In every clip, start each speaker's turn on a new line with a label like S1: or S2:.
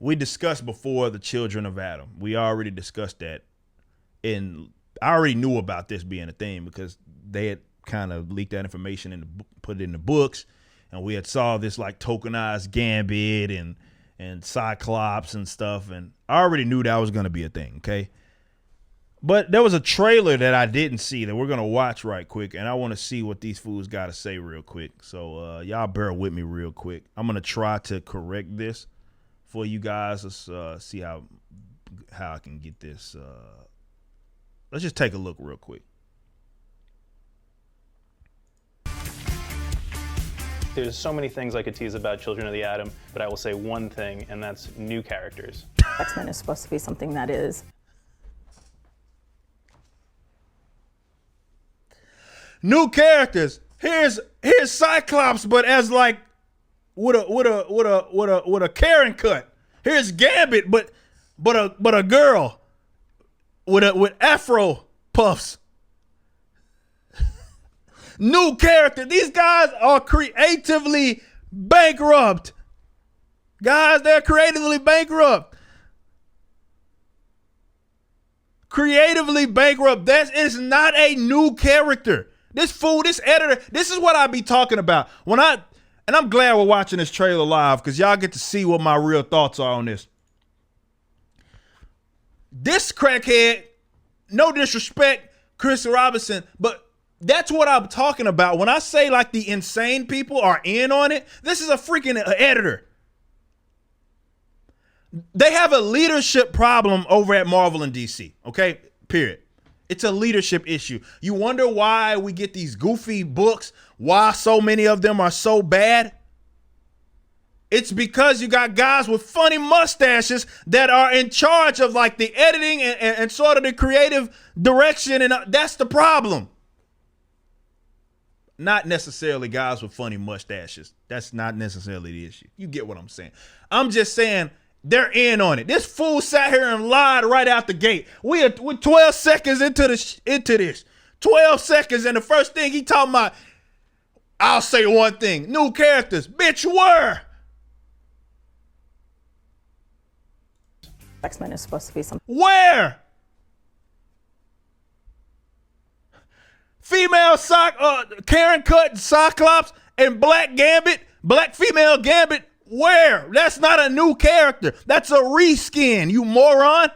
S1: we discussed before the children of Adam. We already discussed that. And I already knew about this being a thing because they had kind of leaked that information and put it in the books. And we had saw this like tokenized Gambit and Cyclops and stuff. And I already knew that was going to be a thing, okay? But there was a trailer that I didn't see that we're going to watch right quick. And I want to see what these fools got to say real quick. So y'all bear with me real quick. I'm going to try to correct this for you guys. Let's see how I can get this. Let's just take a look real quick.
S2: There's so many things I could tease about Children of the Atom, but I will say one thing, and that's new characters.
S3: X-Men is supposed to be something that is
S1: new characters. Here's Cyclops, but as like with a Karen cut. Here's Gambit, but a girl with afro puffs. New character. These guys are creatively bankrupt. Guys, they're creatively bankrupt. Creatively bankrupt. That is not a new character. This fool, this editor, this is what I be talking about. And I'm glad we're watching this trailer live because y'all get to see what my real thoughts are on this. This crackhead, no disrespect, Chris Robinson, but that's what I'm talking about. When I say like the insane people are in on it, this is a freaking editor. They have a leadership problem over at Marvel and DC, okay? Period. It's a leadership issue. You wonder why we get these goofy books, why so many of them are so bad? It's because you got guys with funny mustaches that are in charge of like the editing and sort of the creative direction, and that's the problem. Not necessarily guys with funny mustaches. That's not necessarily the issue. You get what I'm saying. I'm just saying they're in on it. This fool sat here and lied right out the gate. We're 12 seconds into this. 12 seconds, and the first thing he talking about, I'll say one thing. New characters. Bitch, where?
S3: X-Men is supposed to be something.
S1: Where? Female Karen Cut, Cyclops, and Black Gambit, Black female Gambit, where? That's not a new character. That's a reskin, you moron.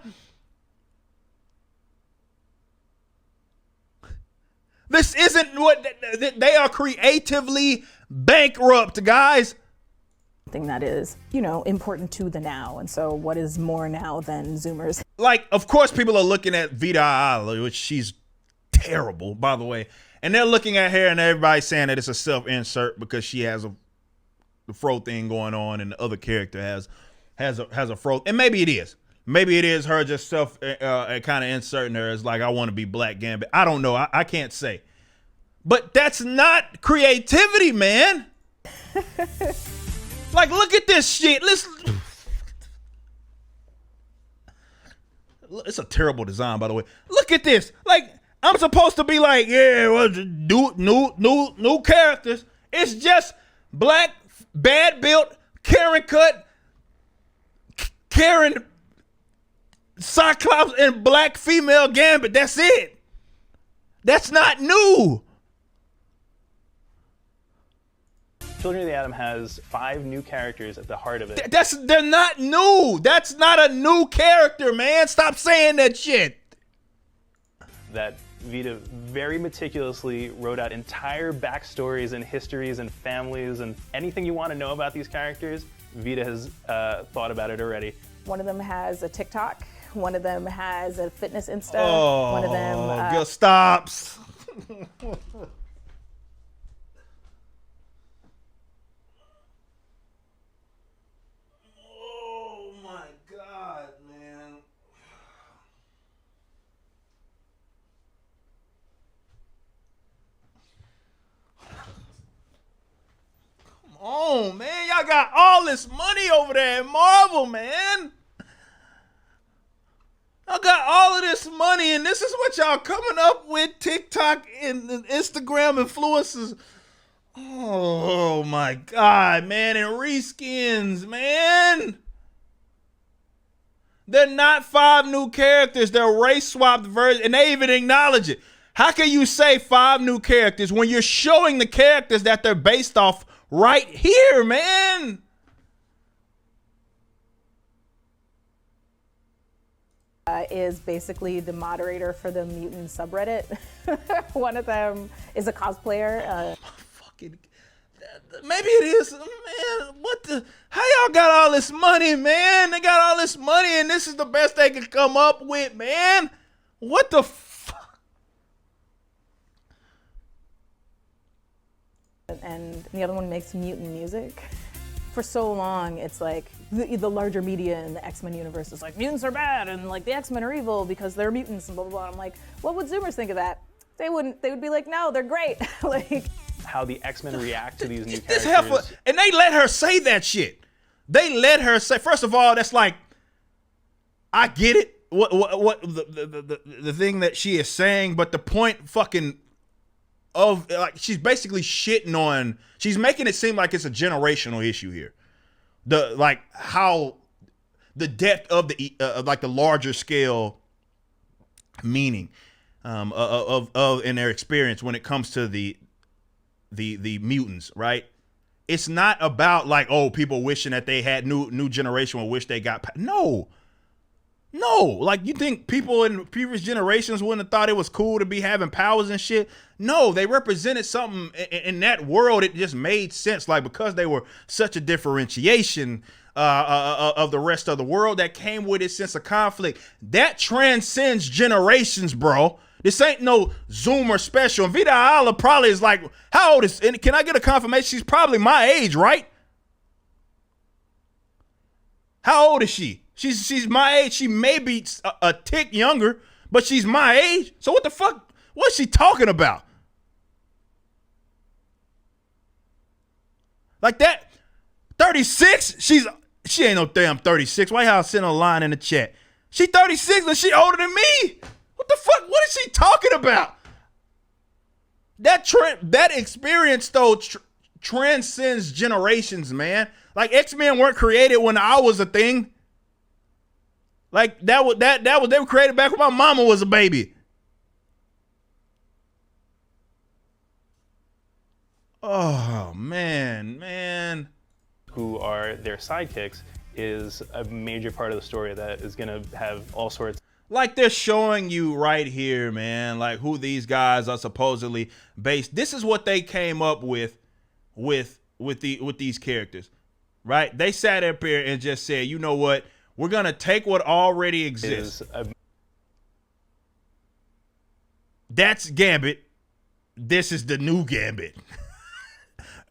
S1: This isn't what they are creatively bankrupt, guys.
S3: Something that is, important to the now. And so what is more now than Zoomers?
S1: Like, of course, people are looking at Vita Ayala, which she's terrible, by the way, and they're looking at her and everybody's saying that it's a self-insert because she has the fro thing going on and the other character has a fro, and maybe it is her just self kind of inserting her as like, I want to be Black Gambit. I don't know, I can't say, but that's not creativity, man. Like, look at this shit. Listen. It's a terrible design, by the way. Look at this. Like, I'm supposed to be like, yeah, well, new characters. It's just black, bad built, Karen cut, Karen Cyclops, and Black female Gambit. That's it. That's not new.
S2: Children of the Atom has 5 new characters at the heart of it.
S1: They're not new. That's not a new character, man. Stop saying that shit.
S2: That Vita very meticulously wrote out entire backstories and histories and families and anything you want to know about these characters, Vita has thought about it already.
S3: One of them has a TikTok. One of them has a fitness Insta.
S1: Oh,
S3: one of them
S1: girl, stops. Oh my God, man. Come on, man. Y'all got all this money over there at Marvel, man. I got all of this money, and this is what y'all coming up with, TikTok and Instagram influencers. Oh my God, man, and reskins, man. They're not 5 new characters. They're race swapped versions, and they even acknowledge it. How can you say 5 new characters when you're showing the characters that they're based off right here, man?
S3: Is basically the moderator for the mutant subreddit. One of them is a cosplayer.
S1: Fucking, maybe it is, man. What the? How y'all got all this money, man? They got all this money, and this is the best they could come up with, man. What the fuck?
S3: And the other one makes mutant music. For so long, it's like the larger media in the X-Men universe is like, mutants are bad and like the X-Men are evil because they're mutants and blah, blah, blah. I'm like, what would Zoomers think of that? They would be like, no, they're great. Like,
S2: how the X-Men react to these new characters.
S1: And they let her say that shit. They let her say, first of all, that's like, I get it, what the thing that she is saying, but the point fucking of, like, she's basically shitting on, she's making it seem like it's a generational issue here. The, like, how the depth of the like the larger scale meaning of in their experience when it comes to the mutants, right? It's not about like, oh, people wishing that they had new generation will wish they got no. Like, you think people in previous generations wouldn't have thought it was cool to be having powers and shit? No, they represented something in that world. It just made sense, like, because they were such a differentiation of the rest of the world that came with its sense of conflict. That transcends generations, bro. This ain't no Zoomer special. And Vita Ayala probably is like, how old is, and can I get a confirmation? She's probably my age, right? How old is she? She's my age. She may be a tick younger, but she's my age. So what the fuck? What's she talking about? Like that? 36? She ain't no damn 36. Why y'all send a line in the chat? She 36 and she older than me. What the fuck? What is she talking about? That experience though transcends generations, man. Like, X-Men weren't created when I was a thing. Like, that was they were created back when my mama was a baby. Oh man.
S2: Who are their sidekicks is a major part of the story that is going to have all sorts.
S1: Like, they're showing you right here, man, like who these guys are supposedly based. This is what they came up with these characters, right? They sat up here and just said, you know what? We're going to take what already exists. That's Gambit. This is the new Gambit.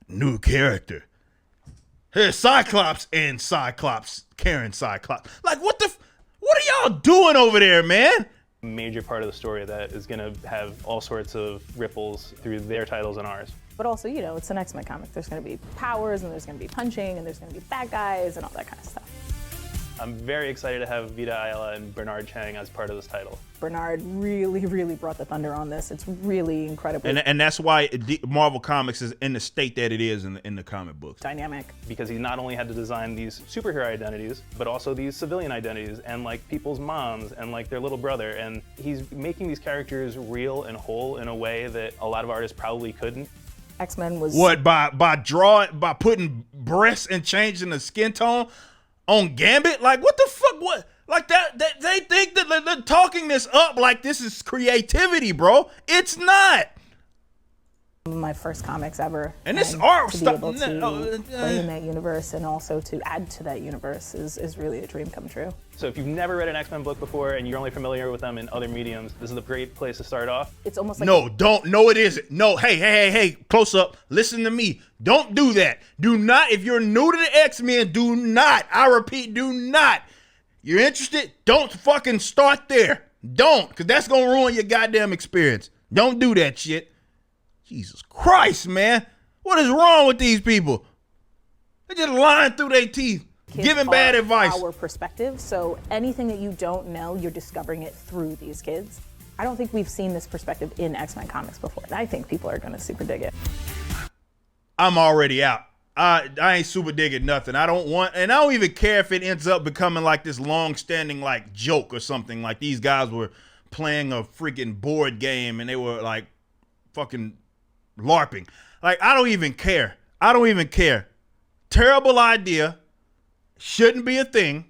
S1: New character. Here's Cyclops and Cyclops, Karen Cyclops. Like, what are y'all doing over there, man?
S2: Major part of the story that is going to have all sorts of ripples through their titles and ours.
S3: but also, you know, it's an X-Men comic. There's going to be powers, and there's going to be punching, and there's going to be bad guys, and all that kind of stuff.
S2: I'm very excited to have Vita Ayala and Bernard Chang as part of this title.
S3: Bernard really brought the thunder on this. It's really incredible.
S1: And that's why Marvel Comics is in the state that it is in the comic books.
S3: Dynamic.
S2: Because he not only had to design these superhero identities, but also these civilian identities and like people's moms and like their little brother. And he's making these characters real and whole in a way that a lot of artists probably couldn't.
S3: X-Men was...
S1: What, by putting breasts and changing the skin tone on Gambit? Like, what the fuck? What? Like that they think that they're talking this up like this is creativity, bro. It's not.
S3: My first comics ever.
S1: And this art
S3: to be able to play in that universe and also to add to that universe is really a dream come true.
S2: So if you've never read an X-Men book before and you're only familiar with them in other mediums, this is a great place to start off.
S3: It's almost like...
S1: No, it isn't. No, hey, close up. Listen to me. Don't do that. Do not, if you're new to the X-Men, do not, I repeat, do not. You're interested? Don't fucking start there. Don't, because that's going to ruin your goddamn experience. Don't do that shit. Jesus Christ, man. What is wrong with these people? They're just lying through their teeth, giving bad advice.
S3: Our perspective, so anything that you don't know, you're discovering it through these kids. I don't think we've seen this perspective in X-Men comics before, and I think people are going to super dig it.
S1: I'm already out. I ain't super digging nothing. I don't even care if it ends up becoming like this long-standing like joke or something. Like these guys were playing a freaking board game and they were like fucking LARPing. Like, I don't even care. Terrible idea. Shouldn't be a thing.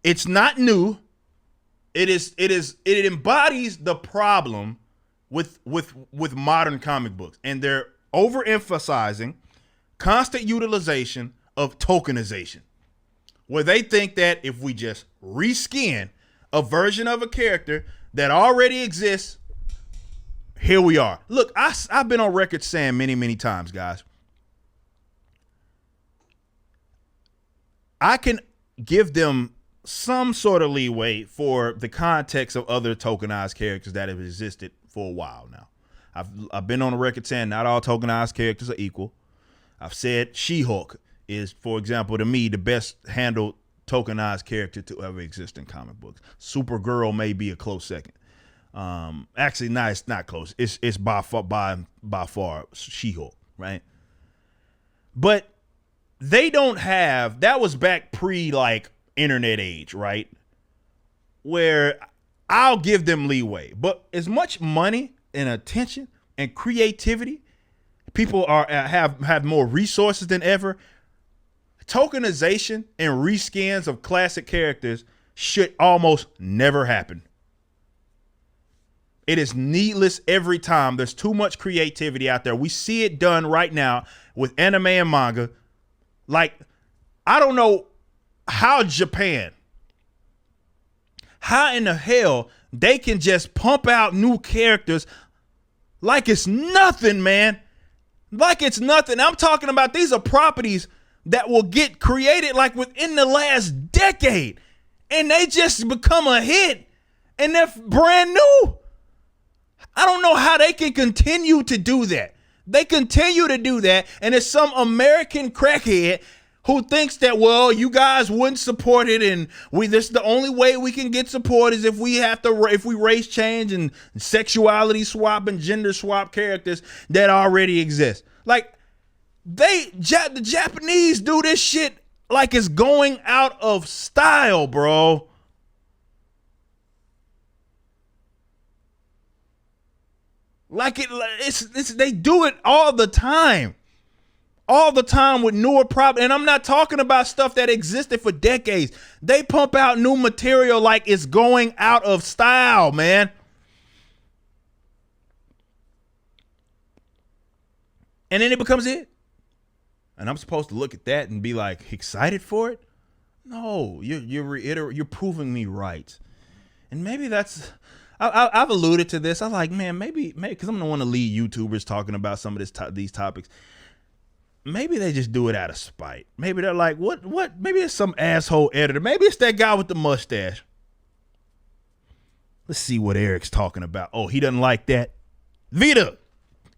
S1: It's not new. It embodies the problem with modern comic books, and they're overemphasizing constant utilization of tokenization, where they think that if we just reskin a version of a character that already exists, here we are. Look, I've been on record saying many times, guys, I can give them some sort of leeway for the context of other tokenized characters that have existed for a while now. I've been on the record saying not all tokenized characters are equal. I've said She-Hulk is, for example, to me, the best handled tokenized character to ever exist in comic books. Supergirl may be a close second. Actually, no, it's not close. It's by far She-Hulk, right? But they don't have, that was back pre like internet age, right? Where I'll give them leeway, but as much money and attention and creativity, people have more resources than ever. Tokenization and reskins of classic characters should almost never happen. It is needless every time. There's too much creativity out there. We see it done right now with anime and manga. Like, I don't know how Japan, how in the hell they can just pump out new characters like it's nothing, man. Like it's nothing. I'm talking about these are properties that will get created like within the last decade, and they just become a hit, and they're brand new. I don't know how they can continue to do that. They continue to do that, and it's some American crackhead who thinks that, well, you guys wouldn't support it, and this is the only way we can get support is if we race change and sexuality swap and gender swap characters that already exist. Like, the Japanese do this shit like it's going out of style, bro. Like they do it all the time. All the time with newer problems. And I'm not talking about stuff that existed for decades. They pump out new material like it's going out of style, man. And then it becomes it. And I'm supposed to look at that and be like excited for it? No, you're proving me right. And maybe that's, I've alluded to this. I'm like, man, maybe because I'm the one of the lead YouTubers talking about some of these topics. Maybe they just do it out of spite. Maybe they're like, what? Maybe it's some asshole editor. Maybe it's that guy with the mustache. Let's see what Eric's talking about. Oh, he doesn't like that. Vita,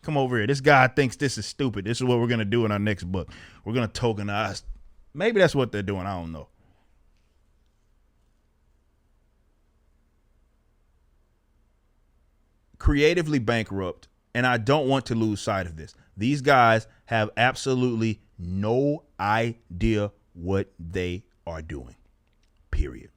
S1: come over here. This guy thinks this is stupid. This is what we're going to do in our next book. We're going to tokenize. Maybe that's what they're doing. I don't know. Creatively bankrupt, and I don't want to lose sight of this. These guys have absolutely no idea what they are doing. Period.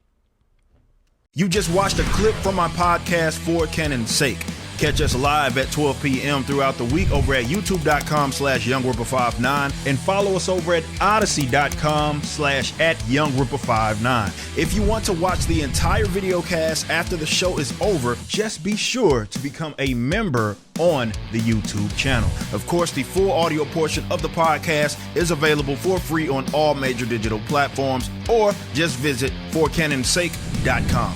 S1: You just watched a clip from my podcast, For Canon's Sake. Catch us live at 12 p.m. throughout the week over at youtube.com/YoungRipper59 and follow us over at odyssey.com/@YoungRipper59. If you want to watch the entire video cast after the show is over, just be sure to become a member on the YouTube channel. Of course, the full audio portion of the podcast is available for free on all major digital platforms, or just visit forcanonsake.com.